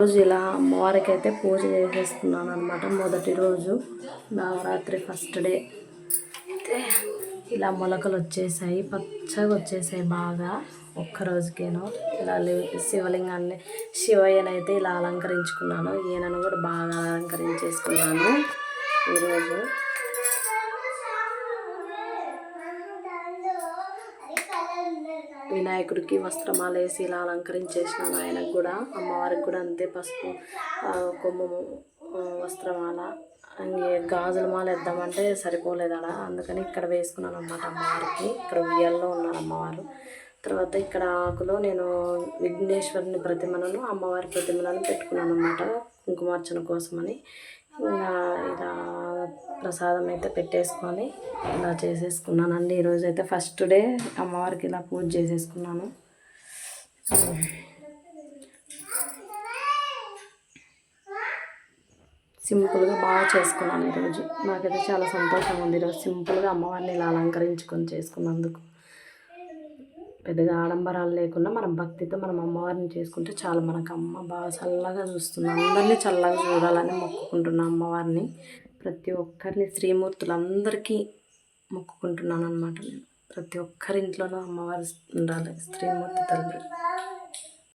రోజు ఇలా అమ్మవారికి అయితే పూజ చేసేస్తున్నాను అనమాట. మొదటి రోజు నవరాత్రి ఫస్ట్ డే అయితే ఇలా మొలకలు వచ్చేసాయి, పచ్చగా వచ్చేసాయి బాగా. ఒక్కరోజుకేనో ఇలా శివలింగాన్ని శివయ్యనైతే ఇలా అలంకరించుకున్నాను. ఈయనను కూడా బాగా అలంకరించేసుకున్నాను ఈరోజు. వినాయకుడికి వస్త్రమాల వేసి ఇలా అలంకరించేసినాను. ఆయనకు కూడా, అమ్మవారికి కూడా అంతే, పసుపు కొమ్ము వస్త్రమాల గాజుల మాల వేద్దామంటే సరిపోలేదు అలా, అందుకని ఇక్కడ వేసుకున్నాను అన్నమాట అమ్మవారికి. ఇక్కడ ఉయ్యాల్లో ఉన్నారు అమ్మవారు. తర్వాత ఇక్కడ ఆకులో నేను విఘ్నేశ్వరుని ప్రతిమలను, అమ్మవారి ప్రతిమలను పెట్టుకున్నాను అన్నమాట కుంకుమార్చన కోసమని. ఇలా ప్రసాదం అయితే పెట్టేసుకొని ఇలా చేసేసుకున్నానండి. ఈరోజు అయితే ఫస్ట్ డే అమ్మవారికి ఇలా పూజ చేసేసుకున్నాను. సింపుల్గా బాగా చేసుకున్నాను ఈరోజు. నాకైతే చాలా సంతోషంగా ఉంది ఈరోజు సింపుల్గా అమ్మవారిని ఇలా అలంకరించుకొని చేసుకున్నందుకు. పెద్దగా ఆడంబరాలు లేకుండా మనం భక్తితో మనం అమ్మవారిని చేసుకుంటే చాలా, మనకు అమ్మ బాగా చల్లగా చూస్తుంది. అందరినీ చల్లగా చూడాలని మొక్కుకుంటున్నాను అమ్మవారిని. ప్రతి ఒక్కరిని, స్త్రీమూర్తులందరికీ మొక్కుకుంటున్నాను అనమాట నేను. ప్రతి ఒక్కరింట్లోనూ అమ్మవారు ఉండాలి, స్త్రీమూర్తి తల్లి.